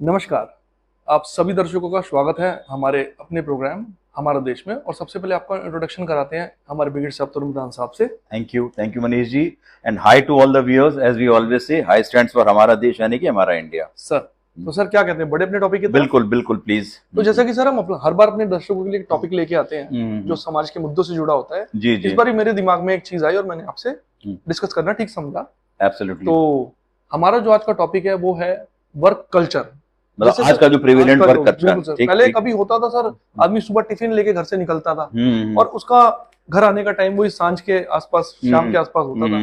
नमस्कार। आप सभी दर्शकों का स्वागत है हमारे अपने प्रोग्राम हमारा देश में। और सबसे पहले आपका इंट्रोडक्शन कराते हैं हमारे ब्रिगेड साहब तरुण प्रधान साहब से। Thank you Manish ji, and hi to all the viewers. As we always say, hi stands for हमारा देश यानी कि हमारा इंडिया। सर तो सर क्या कहते हैं, बड़े अपने टॉपिक की तरफ? बिल्कुल बिल्कुल प्लीज। तो जैसा कि सर हम हर बार अपने दर्शकों के लिए टॉपिक लेके आते हैं जो समाज के मुद्दों से जुड़ा होता है। जी जी। इस बार मेरे दिमाग में एक चीज आई और मैंने आपसे डिस्कस करना ठीक समझा। एब्सोल्युटली। तो हमारा जो आज का टॉपिक है वो है वर्क कल्चर। मतलब आज का जो प्रिवेलेंट वर्क कल्चर। पहले कभी होता था सर, आदमी सुबह टिफिन लेके घर से निकलता था और उसका घर आने का टाइम वही सांझ के आसपास, शाम के आसपास होता था।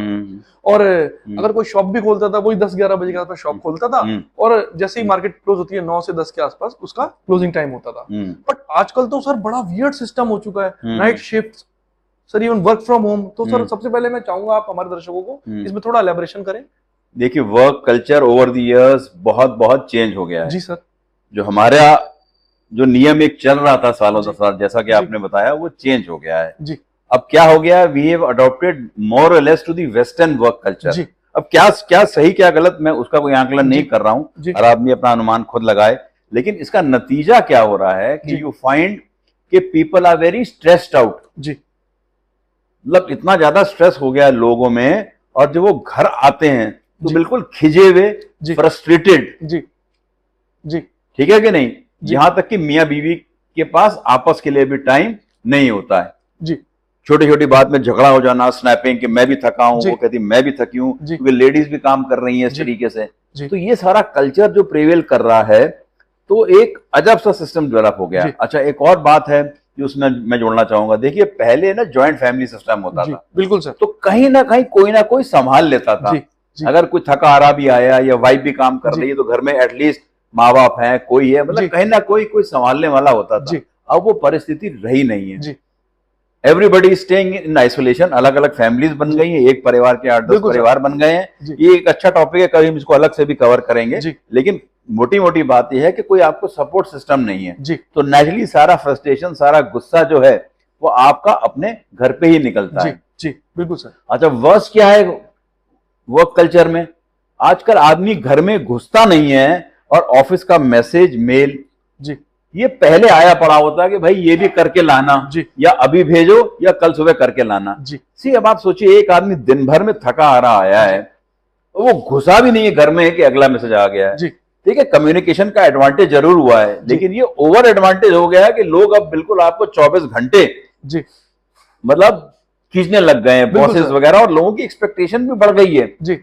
और अगर कोई शॉप भी खोलता था वही 10-11 बजे के आसपास शॉप खोलता था। और जैसे ही मार्केट क्लोज होती है 9 से 10 के आसपास उसका क्लोजिंग टाइम होता था। बट आजकल तो सर बड़ा वियर्ड सिस्टम हो चुका है, night shift, sir even work from home. तो सर सबसे पहले मैं चाहूंगा आप हमारे दर्शकों को इसमें थोड़ा एलैबोरेशन करें। देखिए, work culture over the years बहुत बहुत चेंज हो गया है। जी सर। जो हमारा जो नियम एक चल रहा था सालों दर साल, जैसा कि आपने बताया, वो चेंज हो गया है जी। अब क्या हो गया, we have adopted more or less to the western work culture. अब क्या क्या सही क्या गलत, मैं उसका कोई आंकलन नहीं कर रहा हूं, और आदमी अपना अनुमान खुद लगाए। लेकिन इसका नतीजा क्या हो रहा है कि यू फाइंड कि people are very stressed out जी। मतलब इतना ज्यादा स्ट्रेस हो गया है लोगों में, और जब वो घर आते हैं तो बिल्कुल खिजे हुए, फ्रस्ट्रेटेड जी जी। ठीक है कि नहीं? यहां तक कि मियां बीवी के पास आपस के लिए भी टाइम नहीं होता है जी। छोटी छोटी बात में झगड़ा हो जाना, स्नैपिंग कि मैं भी थका हूं, वो कहती मैं भी थकी हूं, क्योंकि लेडीज भी काम कर रही हैं इस तरीके से। तो ये सारा कल्चर जो प्रिवेल कर रहा है, तो एक अजब सा सिस्टम डेवलप हो गया। अच्छा, एक और बात है जो उसमें मैं जोड़ना चाहूंगा। देखिए, पहले ना जॉइंट फैमिली सिस्टम होता था। बिल्कुल सर। तो कहीं ना कहीं कोई ना कोई संभाल लेता था। अगर कोई थका हारा भी आया या वाइफ भी काम कर रही है तो घर में एटलीस्ट माँ बाप है, कोई है, मतलब कहीं ना कोई संभालने वाला होता था। अब वो परिस्थिति रही नहीं है। एवरीबडी स्टेइंग इन आइसोलेशन, अलग अलग फैमिलीज बन गई हैं, एक परिवार के 8-10 परिवार बन गए हैं। ये एक अच्छा टॉपिक है, कभी हम इसको अलग से भी कवर करेंगे। लेकिन मोटी मोटी बात यह है कि कोई आपको सपोर्ट सिस्टम नहीं है, तो नेचुरली सारा फ्रस्ट्रेशन, सारा गुस्सा जो है वो आपका अपने घर पे ही निकलता है। जी बिल्कुल सर। अच्छा, वर्स क्या है वर्क कल्चर में? आजकल आदमी घर में घुसता नहीं है और ऑफिस का मैसेज, मेल जी, ये पहले आया पड़ा होता है कि भाई ये भी करके लाना जी, या अभी भेजो या कल सुबह करके लाना जी। सी, अब आप सोचिए, एक आदमी दिन भर में थका हारा आया है, तो वो घुसा भी नहीं है घर में कि अगला मैसेज आ गया है जी। ठीक है, कम्युनिकेशन का एडवांटेज जरूर हुआ है, लेकिन ये ओवर एडवांटेज हो गया है कि लोग अब बिल्कुल आपको 24 घंटे जी मतलब खींचने लग गए हैं, बॉसेस वगैरह, और लोगों की एक्सपेक्टेशन भी बढ़ गई है जी।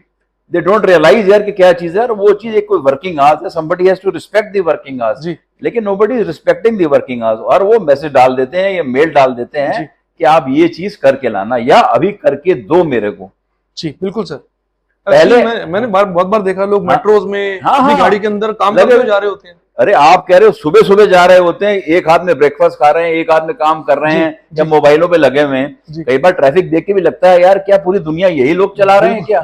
दे डोंट रियलाइज यार कि क्या चीज है, और वो चीज एक कोई वर्किंग आवर्स है, somebody has to respect the working hours जी। लेकिन nobody is respecting the working hours, और वो मैसेज डाल देते हैं या मेल डाल देते हैं कि आप ये चीज करके लाना या अभी करके दो मेरे को जी। बिल्कुल सर। पहले मैंने बहुत बार देखा, लोग मेट्रोज में गाड़ी के अंदर काम करते हुए जा रहे होते हैं। अरे आप कह रहे हो सुबह सुबह जा रहे होते हैं, एक हाथ में ब्रेकफास्ट खा रहे हैं, एक हाथ में काम कर रहे हैं, या मोबाइलों पे लगे हुए हैं। कई बार ट्रैफिक देख के भी लगता है यार क्या पूरी दुनिया यही लोग चला रहे हैं क्या?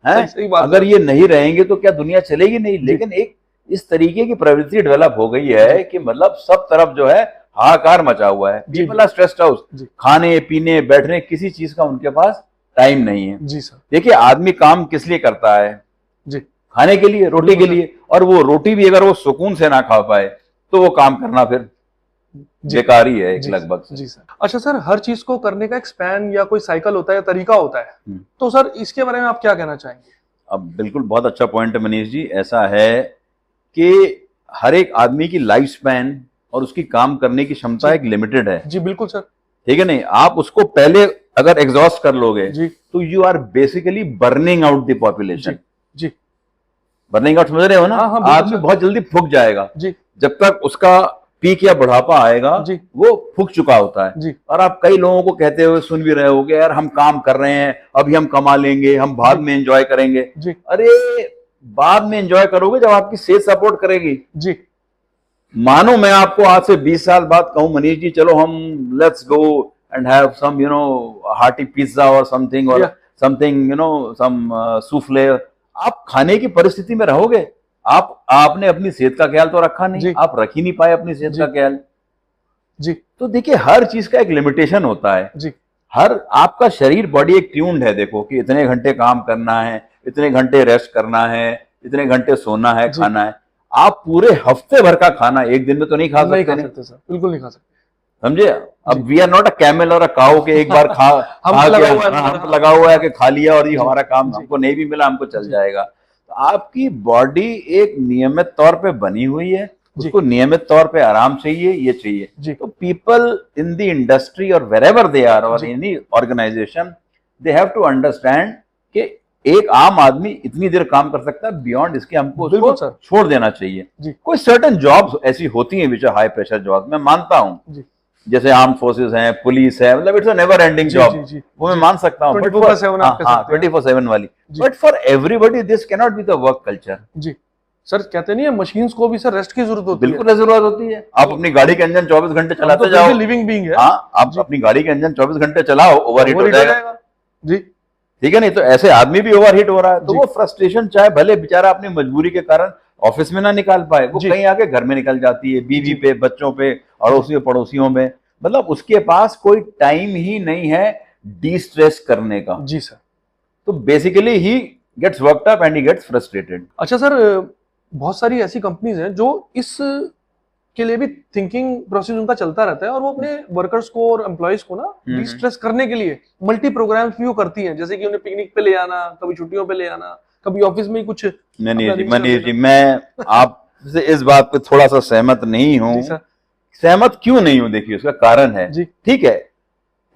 है? अगर ये नहीं रहेंगे तो क्या दुनिया चलेगी नहीं। लेकिन एक इस तरीके की प्रवृत्ति डेवलप हो गई है कि मतलब सब तरफ जो है हाहाकार मचा हुआ है। पीपल आर स्ट्रेस्ड आउट, खाने पीने बैठने किसी चीज का उनके पास टाइम नहीं है जी सर। देखिए, आदमी काम किस लिए करता है जी? खाने के लिए, रोटी के लिए। और वो रोटी भी अगर वो सुकून से ना खा पाए तो वो काम करना फिर बेकार ही है एक लगभग जी सर। अच्छा सर, हर चीज को करने का एक स्पैन या कोई साइकिल होता है या तरीका होता है, तो सर इसके बारे में आप क्या कहना चाहेंगे? अब बिल्कुल बहुत अच्छा पॉइंट है मनीष जी। ऐसा है कि हर एक आदमी की लाइफ स्पैन और उसकी काम करने की क्षमता एक लिमिटेड है जी। बिल्कुल सर। ठीक है नहीं, आप उसको पहले अगर एग्जॉस्ट कर लोगे तो you are basically burning out the population जी। बर्निंग आउट समझ रहे हो ना? आदमी बहुत जल्दी फूक जाएगा जी। जब तक उसका पीक या बुढ़ापा आएगा वो फूक चुका होता है जी। और आप कई लोगों को कहते हुए सुन भी रहे होगे, यार हम काम कर रहे हैं, अभी हम कमा लेंगे, हम बाद में एंजॉय करेंगे जी। अरे बाद में एंजॉय करोगे जब आपकी सेहत सपोर्ट करेगी जी। मानो मैं आपको आज से 20 साल बाद कहूं मनीष जी चलो हम let's go and have some hearty pizza और समथिंग और समथिंग सम सूफले, आप खाने की परिस्थिति में रहोगे? आपने अपनी सेहत का ख्याल तो रखा नहीं, आप रख ही नहीं पाए अपनी सेहत का ख्याल जी। तो देखिए, हर चीज का एक लिमिटेशन होता है जी। हर आपका शरीर, बॉडी एक ट्यून्ड है, देखो कि इतने घंटे काम करना है, इतने घंटे रेस्ट करना है, इतने घंटे सोना है, खाना है। आप पूरे हफ्ते भर का खाना एक दिन में तो नहीं खा सकते। नहीं खा सकते सर, बिल्कुल नहीं खा सकते। समझे? अब we are not a camel or a काऊ के एक बार खा हम लगा हुआ है कि खा लिया और ये हमारा काम, हमको नहीं भी मिला हमको चल जाएगा। तो आपकी बॉडी एक नियमित तौर पे बनी हुई है, उसको नियमित तौर पे आराम चाहिए, ये चाहिए। तो people in the industry or wherever they are or any organisation, they have to understand कि एक आम आदमी इतनी देर काम कर सकता है, बियॉन्ड इसके हमको उसको छोड़ देना चाहिए। कोई सर्टेन जॉब्स ऐसी होती हैं which are high pressure jobs, मैं मानता हूँ, जैसे आर्म फोर्सेस हैं, पुलिस है, मतलब it's a never ending job, वो मैं मान सकता हूँ 24/7 वाली। But for everybody this can not be the work culture. जी सर, कहते नहीं है मशीन्स को भी सर रेस्ट की जरूरत होती है। बिल्कुल जरूरत होती है। आप अपनी गाड़ी का इंजन 24 घंटे चलाते जाओ, लिविंग बीइंग है। हाँ, आप अपनी गाड़ी का इंजन 24 घंटे चलाओ, ओवरहीट हो जाएगा। जी, ठीक है, नहीं तो ऐसे आदमी भी ओवरहीट हो रहा है, तो वो फ्रस्ट्रेशन चाहे भले बेचारा अपनी मजबूरी के कारण ऑफिस में ना निकाल पाए, वो कहीं आके घर में निकल जाती है, बीवी पे, बच्चों पे, अड़ोसियों पड़ोसियों में, मतलब उसके पास कोई टाइम ही नहीं है डी स्ट्रेस करने का। जी सर। तो basically he gets worked up and he gets frustrated. अच्छा सर, बहुत सारी ऐसी कंपनीज हैं जो इस के लिए भी थिंकिंग प्रोसेस उनका चलता रहता है, और वो अपने वर्कर्स को और एम्प्लॉइज को ना डिस्ट्रेस करने के लिए मल्टी प्रोग्राम्स भी वो करती हैं, जैसे कि उन्हें पिकनिक पे ले आना, कभी छुट्टियों पे ले आना, कभी ऑफिस में ही कुछ। मनीष जी, मैं आपसे इस बात पे थोड़ा सा सहमत नहीं हूँ। सहमत क्यों नहीं हूँ? देखिए उसका कारण है। ठीक है,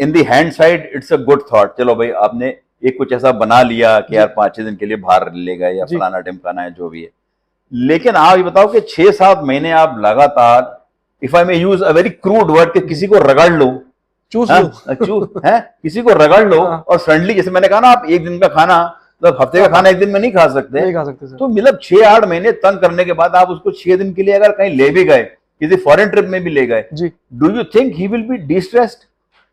in the hand side it's a good thought, चलो भाई आपने एक कुछ ऐसा बना लिया कि यार 5-6 दिन के लिए बाहर ले गए या फलाना ढिमकाना है, जो भी है। लेकिन आप ये बताओ कि 6-7 महीने आप लगातार, if I may use a very crude word, कि किसी को रगड़ लो, किसी को रगड़ लो, और फ्रेंडली, जैसे मैंने कहा ना, आप एक दिन का खाना, मतलब हफ्ते का खाना एक दिन में नहीं खा सकते। तो मतलब 6-8 महीने तंग करने के बाद आप उसको 6 दिन के लिए अगर कहीं ले भी गए, किसी फॉरेन ट्रिप में भी ले गए, do you think he will be distressed?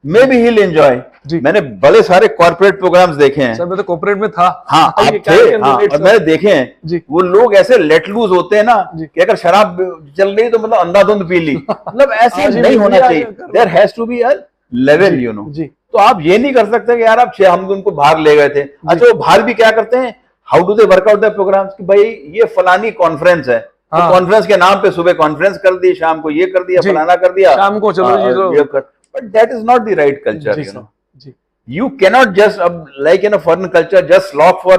May be he will enjoy. मैंने बड़े सारे कॉर्पोरेट प्रोग्राम्स देखे हैं। सर मैं तो कॉर्पोरेट में था। हाँ, आप थे। हाँ, और मैंने देखे हैं वो लोग ऐसे लेट लूज होते हैं ना, कि अगर शराब चल रही तो मतलब अंधाधुंध पी ली, मतलब ऐसे नहीं होना चाहिए। There has to be a level, you know. तो आप ये नहीं कर सकते कि यार आप हम उनको बाहर ले गए थे। अच्छा, वो बाहर भी क्या करते हैं, how do they work out the programmes, कि भाई ये फलानी कॉन्फ्रेंस है, तो कॉन्फ्रेंस के नाम पे सुबह कॉन्फ्रेंस कर दी, शाम को ये कर दिया, फलाना कर दिया, शाम को चलो। But that is not the right culture, you know. You cannot just, like in a foreign culture, just slog for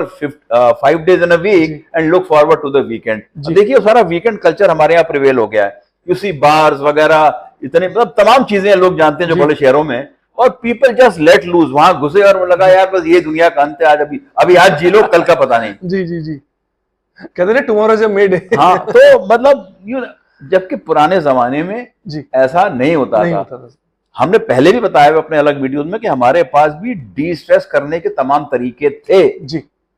5 days in a week and look forward to the weekend. देखिए सारा वीकेंड कल्चर हमारे यहाँ prevail हो गया है। You see bars वगैरह, इतने मतलब तमाम चीजें लोग जानते हैं जो बड़े शहरों में, और people just let loose, वहां घुसे और लगा यार बस ये दुनिया का अंत है, आज अभी आज जी लो, कल का पता नहीं। जी कहते हैं tomorrow is a May day। हाँ, तो मतलब जबकि पुराने जमाने में ऐसा नहीं होता था। हमने पहले भी बताया अपने अलग वीडियोस में कि हमारे पास भी डी स्ट्रेस करने के तमाम तरीके थे।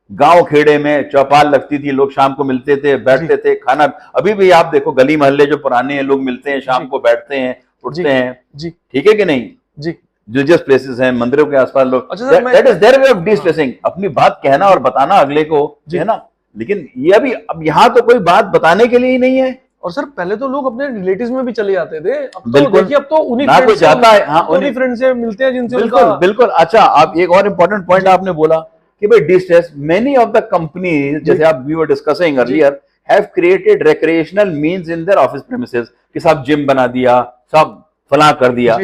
गांव खेड़े में चौपाल लगती थी, लोग शाम को मिलते थे, बैठते थे, खाना। अभी भी आप देखो गली मोहल्ले जो पुराने लोग मिलते हैं, शाम को बैठते हैं, उठते हैं, ठीक है कि नहीं? रिलीजियस प्लेसेस हैं, मंदिरों के आसपास लोग, that is their way of D stressing, अपनी बात कहना और बताना अगले को, है ना। लेकिन ये अभी अब यहाँ तो कोई बात बताने के लिए ही नहीं है। और सर पहले तो लोग अपने रिलेटिव्स में भी चले जाते थे, अब तो देखिए अब तो उन्हीं फ्रेंड्स जाता है, हाँ, उन्हीं फ्रेंड से मिलते हैं जिनसे बिल्कुल। अच्छा, आप एक और इम्पोर्टेंट पॉइंट आपने बोला कि भाई distress, many of the companies, जैसे आप we were discussing earlier, have created recreational means in their office premises, कि सब जिम बना दिया, सब फला कर दिया।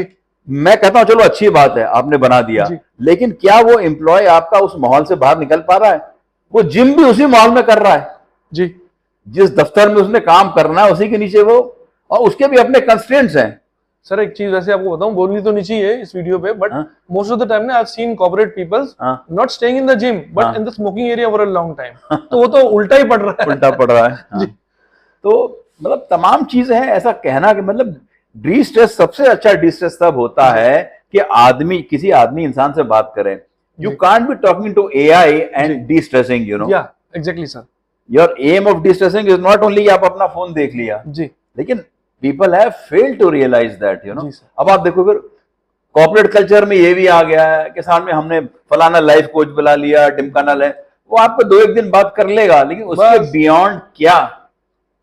मैं कहता हूं चलो अच्छी बात है आपने बना दिया, लेकिन क्या वो एम्प्लॉय आपका उस माहौल से बाहर निकल पा रहा है? वो जिम भी उसी माहौल में कर रहा है, जिस दफ्तर में उसने काम करना है उसी के नीचे वो, और उसके भी अपने कंस्ट्रेंट्स हैं। सर एक चीज वैसे आपको बताऊं, बोलनी तो नहीं चाहिए इस वीडियो पे, but most of the time ना I have seen corporate peoples not staying in the gym but in the smoking area for a long time. तो वो तो उल्टा ही पड़ रहा है। तो मतलब तमाम चीजें हैं। ऐसा कहना कि मतलब डी स्ट्रेस, सबसे अच्छा डी स्ट्रेस तब होता है कि आदमी किसी आदमी इंसान से बात करे। You can't be talking to AI and destressing, you know. Yeah exactly sir, your aim of destressing is not only आप अपना फोन देख लिया, लेकिन people have failed to realise that, you know. अब आप देखो फिर corporate culture में ये भी आ गया है कि सामने हमने फलाना लाइफ कोच बुला लिया, टिमकाना है, वो आपको 2-1 दिन बात कर लेगा, लेकिन उसके बियॉन्ड क्या?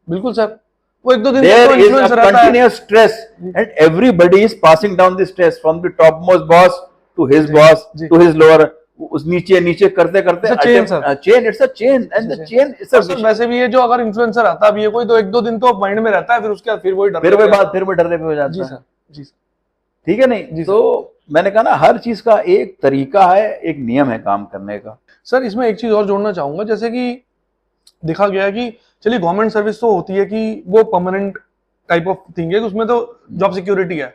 बिल्कुल सर, वो 1-2 दिन there is a continuous stress and everybody is passing down the stress from the topmost boss to his boss to his lower उस नीचे नीचे करते करते chain it's a chain and the chain it's a वैसे भी ये जो अगर इन्फ्लुएंसर आता भी है कोई तो 1-2 दिन तो माइंड में रहता है, फिर उसके बाद फिर वही डरने पे हो जाता जी है। सर, जी सर, ठीक है नहीं, तो मैंने कहा ना हर चीज का एक तरीका है, एक नियम है काम करने का। सर इसमें एक चीज और जोड़ना चाहूंगा, जैसे कि देखा गया है कि चलिए गवर्नमेंट सर्विस तो होती है कि वो परमानेंट टाइप ऑफ थिंग है, उसमें तो जॉब सिक्योरिटी है,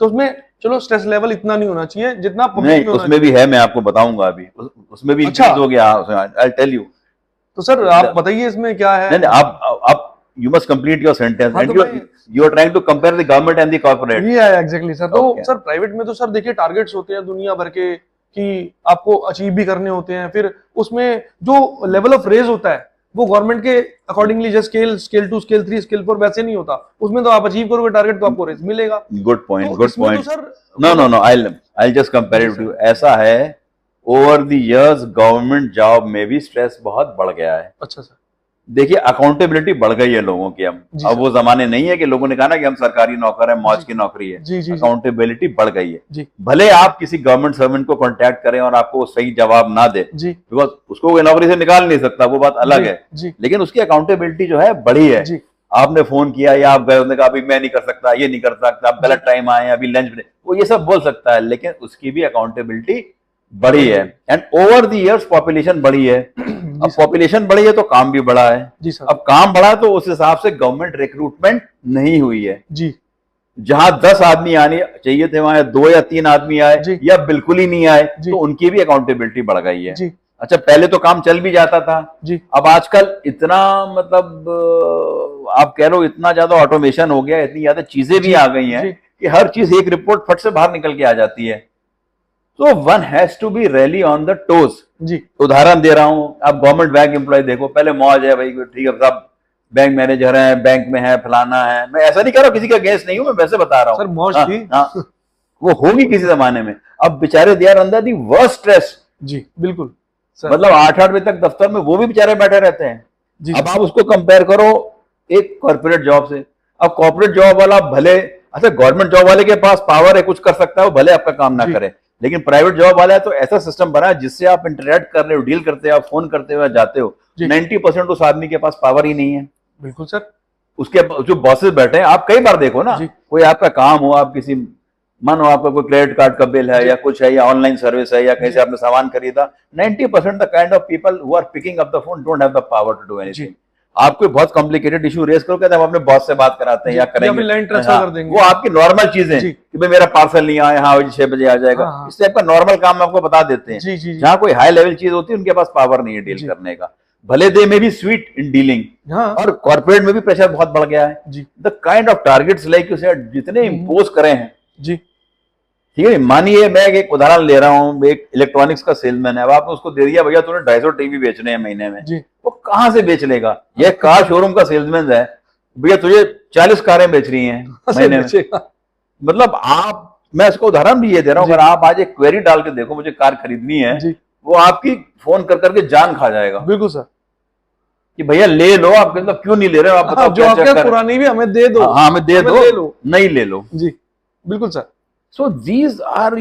तो उसमें चलो स्ट्रेस लेवल इतना नहीं होना चाहिए जितना नहीं, उसमें भी है, मैं आपको बताऊंगा अभी, उसमें भी इंक्रीज हो गया, आई टेल यू। तो सर आप बताइए इसमें क्या है। नहीं, आप you must complete your sentence and you are trying to compare the government and the corporate. ये है एग्जैक्टली सर। तो सर प्राइवेट में तो सर देखिए टारगेट्स होते हैं दुनिया भर के कि आपको अचीव भी करने होते हैं, फिर उसमें जो लेवल ऑफ रेज होता है वो गवर्नमेंट के accordingly just scale 2 scale 3 scale 4 वैसे नहीं होता, उसमें तो आप अचीव करोगे टारगेट तो आपको रेज मिलेगा। गुड पॉइंट, तो good point. No I just compare it to, ऐसा है over the years government job में भी स्ट्रेस बहुत बढ़ गया है। अच्छा सर। देखिए अकाउंटेबिलिटी बढ़ गई है लोगों की, अब वो जमाने नहीं है कि लोगों ने कहा ना कि हम सरकारी नौकर है, मौज की नौकरी है। अकाउंटेबिलिटी बढ़ गई है। भले आप किसी गवर्नमेंट सर्वेंट को कांटेक्ट करें और आपको सही जवाब ना दे, बिकॉज उसको वो नौकरी से निकाल नहीं सकता, वो बात अलग है, लेकिन उसकी अकाउंटेबिलिटी जो है बढ़ी है। आपने फोन किया या आप गए, उसने कहा अभी मैं नहीं कर सकता, ये नहीं कर सकता, आप गलत टाइम आए, अभी लंच ब्रेक, वो ये सब बोल सकता है, लेकिन उसकी भी अकाउंटेबिलिटी बढ़ी है। And over the years population बढ़ी है। अब पॉपुलेशन बढ़ी है तो काम भी बढ़ा है। जी सर। अब काम बढ़ा तो उस हिसाब से गवर्नमेंट रिक्रूटमेंट नहीं हुई है। जी। जहां 10 आदमी आने चाहिए थे वहां 2 या 3 आदमी आए या बिल्कुल ही नहीं आए, तो उनकी भी अकाउंटेबिलिटी बढ़ गई है। अच्छा, पहले तो काम चल भी जाता था, अब आजकल इतना मतलब आप कह लो इतना ज्यादा ऑटोमेशन हो गया, इतनी ज्यादा चीजें भी आ गई हैं कि हर चीज एक रिपोर्ट फट से बाहर निकल के आ जाती है। तो one has to be really on the toes. उदाहरण दे रहा हूं, आप गवर्नमेंट बैंक एम्प्लॉय देखो, पहले मौज है भाई, ठीक है सब बैंक मैनेजर हैं, बैंक में है, फलाना है, मैं ऐसा नहीं कह रहा हूं, किसी का अगेंस्ट नहीं हूं, मैं वैसे बता रहा हूं। सर मौज थी। वो होगी किसी जमाने में। अब बेचारे they are under the worst stress. जी बिल्कुल मतलब 8-8 बजे तक दफ्तर में वो भी बेचारे बैठे रहते हैं। अब आप उसको कंपेयर करो एक कॉर्पोरेट जॉब से। अब कॉर्पोरेट जॉब वाला भले, अच्छा गवर्नमेंट जॉब वाले के पास पावर है, कुछ कर सकता है, वो भले आपका काम ना करे, लेकिन प्राइवेट जॉब वाला है तो ऐसा सिस्टम बना है जिससे आप इंटरेक्ट कर रहे हो, डील करते हो, आप फोन करते हो, जाते हो। 90% उस आदमी के पास पावर ही नहीं है। बिल्कुल सर। उसके जो बॉसेस बैठे हैं, आप कई बार देखो ना, कोई आपका काम हो, आप किसी, मानो आपका कोई क्रेडिट कार्ड का बिल है या कुछ है या ऑनलाइन सर्विस है या कहीं से आपने सामान खरीदा, 90% the kind of people who are picking up the phone don't have the power to do anything. आप कोई बहुत कॉम्प्लिकेटेड इशू रेज करो, कहते हैं हम अपने बॉस से बात कराते हैं या करेंगे, लाइन ट्रांसफर कर देंगे। वो आपकी नॉर्मल चीजें कि भाई मेरा पार्सल नहीं आया, हाँ 6 बजे आ जाएगा, इससे आपका नॉर्मल काम आपको बता देते हैं। जहां कोई हाई लेवल चीज होती है उनके पास पावर नहीं है डील करने का, भले दे में भी स्वीट इन डीलिंग। और कॉर्पोरेट में भी प्रेशर बहुत बढ़ गया है। The kind of targets like उसे जितने इंपोज करे हैं, ठीक है। मानिए मैं एक उदाहरण ले रहा हूँ, एक इलेक्ट्रॉनिक्स का सेल्समैन है, अब आपने उसको दे दिया भैया तूने 250 टीवी बेचने हैं महीने में, वो कहां से बेच लेगा? ये कार शोरूम का सेल्समैन है, भैया तुझे 40 कारें बेच रही हैं महीने में। मतलब आप, मैं इसको उदाहरण भी ये दे रहा हूँ, अगर आप आज एक क्वेरी डाल के देखो मुझे कार खरीदनी है, वो आपकी फोन कर करके जान खा जाएगा। बिल्कुल सर, कि भैया ले लो, आप मतलब क्यों नहीं ले रहे हो, आप बताओ जो आपके पुरानी भी हमें दे दो। हाँ हमें दे दो, नहीं ले लो। जी बिल्कुल sir. So these are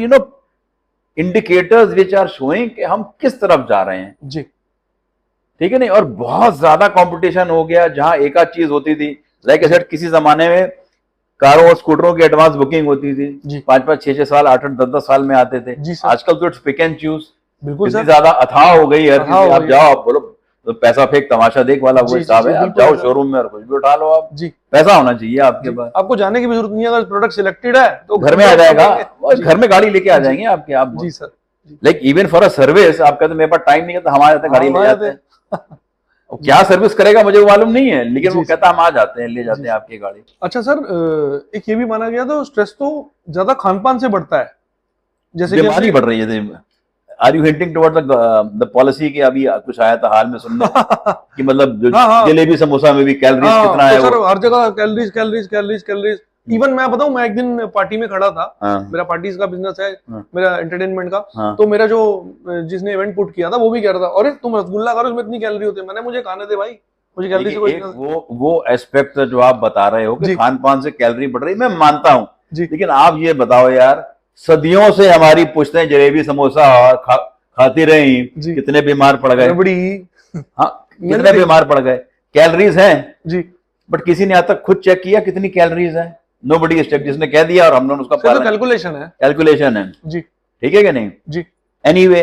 indicators which are showing कि हम किस तरफ जा रहे हैं। जी ठीक है नहीं। और बहुत ज्यादा कंपटीशन हो गया, जहां एक आध चीज होती थी, लाइक सेट किसी जमाने में कारों और स्कूटरों की एडवांस बुकिंग होती थी, 5-5, 6-6 साल, 8-8, 10-10 साल में आते थे। आजकल तो इट्स पिक एंड चूज। बिल्कुल इतनी ज्यादा अथाह हो गई है, आप जाओ, आप बोलो तो पैसा फेंक तमाशा देख वाला वो हिसाब है। आप जाओ शोरूम में और कुछ भी उठा लो आप। पैसा होना चाहिए आपके पास, आपको जाने की भी जरूरत नहीं है। अगर प्रोडक्ट सिलेक्टेड है तो घर में आ जाएगा, घर में गाड़ी लेके आ जाएंगे आपके। आप जी sir, like even for a service आप कहते मेरे पास टाइम नहीं है, तो हम आ जाते हैं, गाड़ी ले जाते हैं। क्या सर्विस करेगा मुझे मालूम नहीं है, लेकिन वो कहता हम आ जाते हैं, ले जाते हैं आपकी गाड़ी। अच्छा सर, एक ये भी माना गया था स्ट्रेस तो ज्यादा खान पान से बढ़ता है, जैसे बीमारी बढ़ रही है। Are you hinting toward the policy की? अभी कुछ आया था हाल में सुनने कि मतलब जलेबी समोसा में भी कैलोरीज कितना है। सर हर जगह calories calories calories calories. Even मैं बताऊं, मैं एक दिन पार्टी में खड़ा था, मेरा पार्टीज का बिजनेस है, मेरा एंटरटेनमेंट का, तो मेरा जो जिसने इवेंट पुट किया था वो भी कह रहा था, अरे तुम रसगुल्ला करो इसमें इतनी कैलोरी होती है। मैंने, मुझे खाने दे भाई, मुझे कैलोरी से कोई वो एस्पेक्ट जो आप बता रहे हो कि खान पान से कैलोरी बढ़ रही, मैं मानता हूँ, लेकिन आप ये बताओ यार, सदियों से हमारी पुश्तें जलेबी समोसा खाती रही, जी। कितने बीमार पड़ गए, रबड़ी। हाँ कितने बीमार पड़ गए। कैलोरीज हैं जी, बट किसी ने आज तक खुद चेक किया कितनी कैलोरीज है? नोबडी इज चेक, जिसने कह दिया और हम लोग उसका सिर्फ पालन, कैलकुलेशन है। कैलकुलेशन है, जी ठीक है कि नहीं? जी एनीवे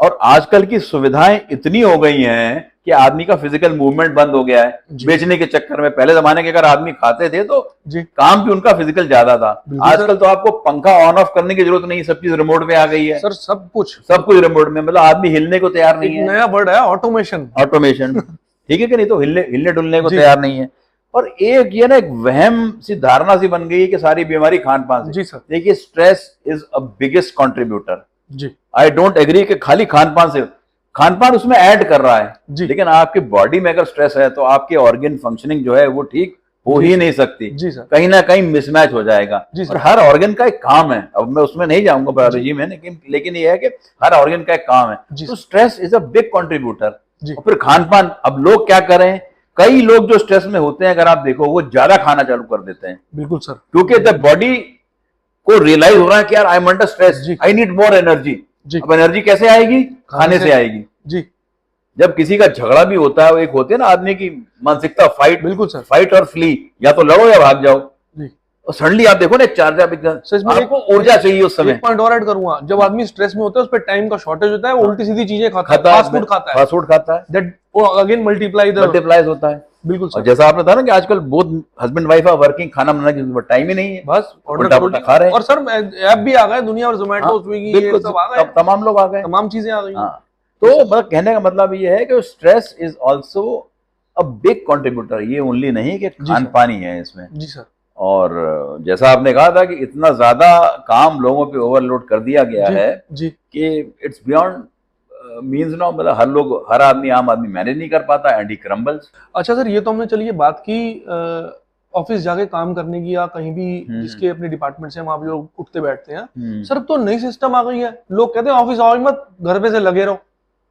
और आजकल की सुविधाएं इतनी हो गई हैं कि आदमी का फिजिकल मूवमेंट बंद हो गया है जी। बेचने के चक्कर में। पहले जमाने के अगर आदमी खाते थे तो जी काम भी उनका फिजिकल ज्यादा था। बिल्कुल आजकल तो आपको पंखा ऑन ऑफ करने की जरूरत नहीं, सब चीज रिमोट में आ गई है। सर, सब कुछ रिमोट में, मतलब आदमी हिलने को तैयार नहीं एक है। नया वर्ड है, ऑटोमेशन। ऑटोमेशन ठीक है कि नहीं? तो हिलने डुलने को जी। तैयार नहीं है। और एक ये ना एक वहम सी धारणा सी बन गई है कि सारी बीमारी खान पान से। जी सर। देखिए stress is a biggest contributor. जी आई डोंट एग्री कि खाली खान पान से, खान पान उसमें ऐड कर रहा है जी। लेकिन आपकी बॉडी में अगर स्ट्रेस है तो आपके ऑर्गन फंक्शनिंग जो है वो ठीक हो ही नहीं सकती। जी सर। कहीं ना कहीं मिसमैच हो जाएगा। जी सर। और हर ऑर्गन का एक काम है, अब मैं उसमें नहीं जाऊंगा बायोलॉजी में, लेकिन ये है कि हर ऑर्गन का एक काम है। जी तो sir. Stress is a big contributor. जी। और फिर खान पान, अब लोग क्या करें, कई लोग जो स्ट्रेस में होते हैं अगर आप देखो वो ज्यादा खाना चालू कर देते हैं बिल्कुल सर। क्योंकि द बॉडी को रियलाइज हो रहा है कि यार आई एम अंडर स्ट्रेस, जी। I need more energy. जी। अब एनर्जी कैसे आएगी? खाने से आएगी। जी जब किसी का झगड़ा भी होता है, वो एक होती है ना आदमी की मानसिकता, फाइट, बिल्कुल सर। फाइट और फ्ली, या तो लड़ो या भाग जाओ। जी। और सडनली आप देखो ना सच में आपको ऊर्जा चाहिए उस समय। एक पॉइंट और ऐड करूंगा, जब आदमी स्ट्रेस में होता है उस पर टाइम का शॉर्टेज होता है, वो उल्टी सीधी चीजें खाता है, फास्ट फूड खाता है, फास्ट फूड खाता है, दैट वो अगेन मल्टीप्लाइज होता है। बिल्कुल और सर। जैसा आपने बताया ना कि आजकल बहुत हस्बैंड वाइफ आर वर्किंग, खाना बनाने की टाइम ही नहीं है, बस उल्टा पुल्टा खा रहे हैं। और सर ऐप भी आ गए दुनिया, और जोमेटो, स्विगी, ये सब आ गए, तमाम लोग आ गए, तमाम चीजें आ गई। हाँ। तो मतलब कहने का मतलब ये है कि stress is also a big contributor. ये ओनली नहीं कि खान पान ही है इसमें। जी सर। और जैसा आपने कहा था कि इतना ज्यादा काम लोगों पे ओवरलोड कर दिया गया है जी कि इट्स बियॉन्ड मींस नो, मतलब हर आदमी, आम आदमी मैनेज नहीं कर पाता एंड ही क्रम्बल्स। अच्छा सर, ये तो हमने चलिए बात की ऑफिस जाके काम करने की, या कहीं भी जिसके अपने डिपार्टमेंट से हम आप लोग उठते बैठते हैं। सर अब तो नई सिस्टम आ गई है, लोग कहते हैं ऑफिस आओ मत, घर पे से लगे रहो,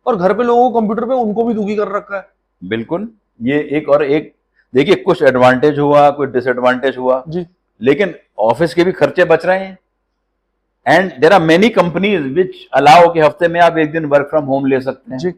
और घर पे लोगों को कंप्यूटर पे उनको भी दुखी कर रखा है। बिल्कुल, ये एक देखिए कुछ एडवांटेज हुआ, कुछ डिसएडवांटेज हुआ जी, लेकिन ऑफिस के भी खर्चे बच रहे हैं। And there are many companies which allow कि हफ्ते में आप एक दिन वर्क फ्रॉम होम ले सकते हैं। जी,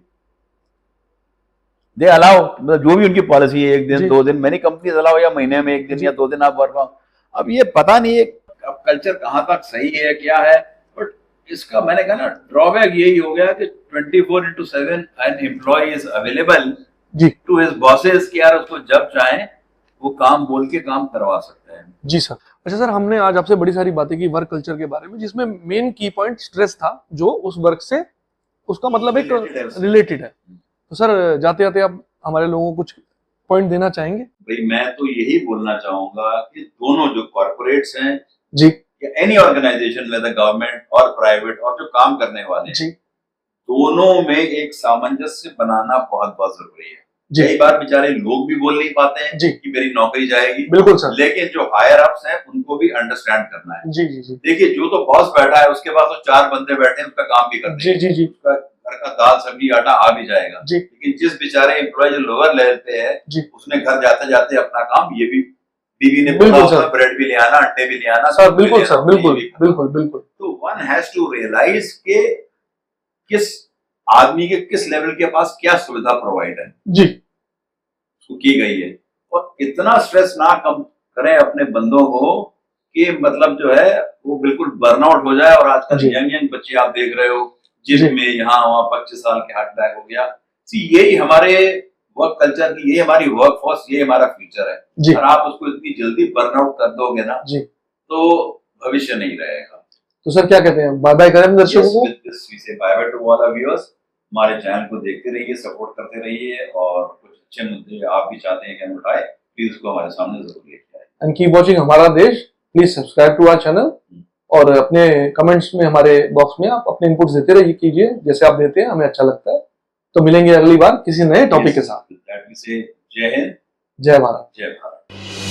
दे अलाउ, मतलब जो भी उनकी पॉलिसी है, एक दिन दो दिन, मेनी कंपनीज अलाउ, या महीने में एक दिन या 2 दिन आप वर्क फ्रॉम। अब ये पता नहीं है अब कल्चर कहाँ तक सही है क्या है, बट इसका मैंने कहा ना ड्रॉबैक यही हो गया कि 24/7 एन एम्प्लॉय इज अवेलेबल जी, टू हिज बॉसेस कि यार उसको जब चाहे वो काम बोल के काम करवा सकते हैं। जी सर। अच्छा सर, हमने आज आपसे बड़ी सारी बातें की वर्क कल्चर के बारे में, जिसमें मेन की पॉइंट स्ट्रेस था, जो उस वर्क से उसका मतलब एक रिलेटेड है। तो सर जाते जाते आप हमारे लोगों को कुछ पॉइंट देना चाहेंगे? भाई मैं तो यही बोलना चाहूंगा कि दोनों जो कॉर्पोरेट्स हैं जी, या एनी ऑर्गेनाइजेशन में, गवर्नमेंट और प्राइवेट और जो काम करने वाले जी, दोनों में एक सामंजस्य बनाना बहुत बहुत जरूरी है। जी, कई बार बेचारे लोग भी बोल नहीं पाते हैं जी, कि मेरी नौकरी जाएगी। बिल्कुल सर। लेकिन जो हायर अप्स हैं उनको भी अंडरस्टैंड करना है। जी जी जी, देखिए जो तो बॉस बैठा है उसके पास तो 4 बंदे बैठे हैं, उसका काम भी करते जी हैं, जी जी, उसका घर का दाल सब्जी आटा आ भी जाएगा। जी, लेकिन जिस बेचारे एम्प्लॉय जो लोअर लेवल पे है, जी, उसने घर जाते जाते अपना काम, ये भी बीवी ने बिल्कुल बोला सर। ब्रेड भी ले आना, अंडे भी ले आना, सर दूध भी बिल्कुल ले सर, आना, बिल्कुल ये भी करना। बिल्कुल बिल्कुल। तो वन हैज टू रियलाइज के किस आदमी के किस लेवल के पास क्या सुविधा प्रोवाइड है, जी, की गई है। और इतना स्ट्रेस ना कम करें अपने बंदों को कि मतलब जो है वो बिल्कुल बर्नआउट हो जाए। और आजकल यंग बच्चे आप देख रहे हो जिम में यहाँ वहाँ 25 साल के हार्ट अटैक हो गया। यही हमारे वर्क कल्चर की, ये हमारी वर्क फोर्स, ये हमारा फ्यूचर है। और आप उसको इतनी जल्दी बर्नआउट कर दोगे ना तो भविष्य नहीं रहेगा। तो सर क्या कहते हैं, बाय बाय करें दर्शकों को? Bye bye to all viewers. हमारे चैनल को देखते रहिए, सपोर्ट करते रहिए, और कुछ अच्छे मुद्दे आप भी चाहते हैं कि हम उठाए, प्लीज उसको हमारे सामने जरूर लेके आए। एंड कीप वॉचिंग हमारा देश। Please subscribe to our channel, और अपने कमेंट्स में हमारे बॉक्स में आप अपने इनपुट्स देते रहिए, कीजिए, जैसे आप देते हैं हमें अच्छा लगता है। तो मिलेंगे अगली बार किसी नए टॉपिक के साथ। जय हिंद, जय भारत। जय भारत।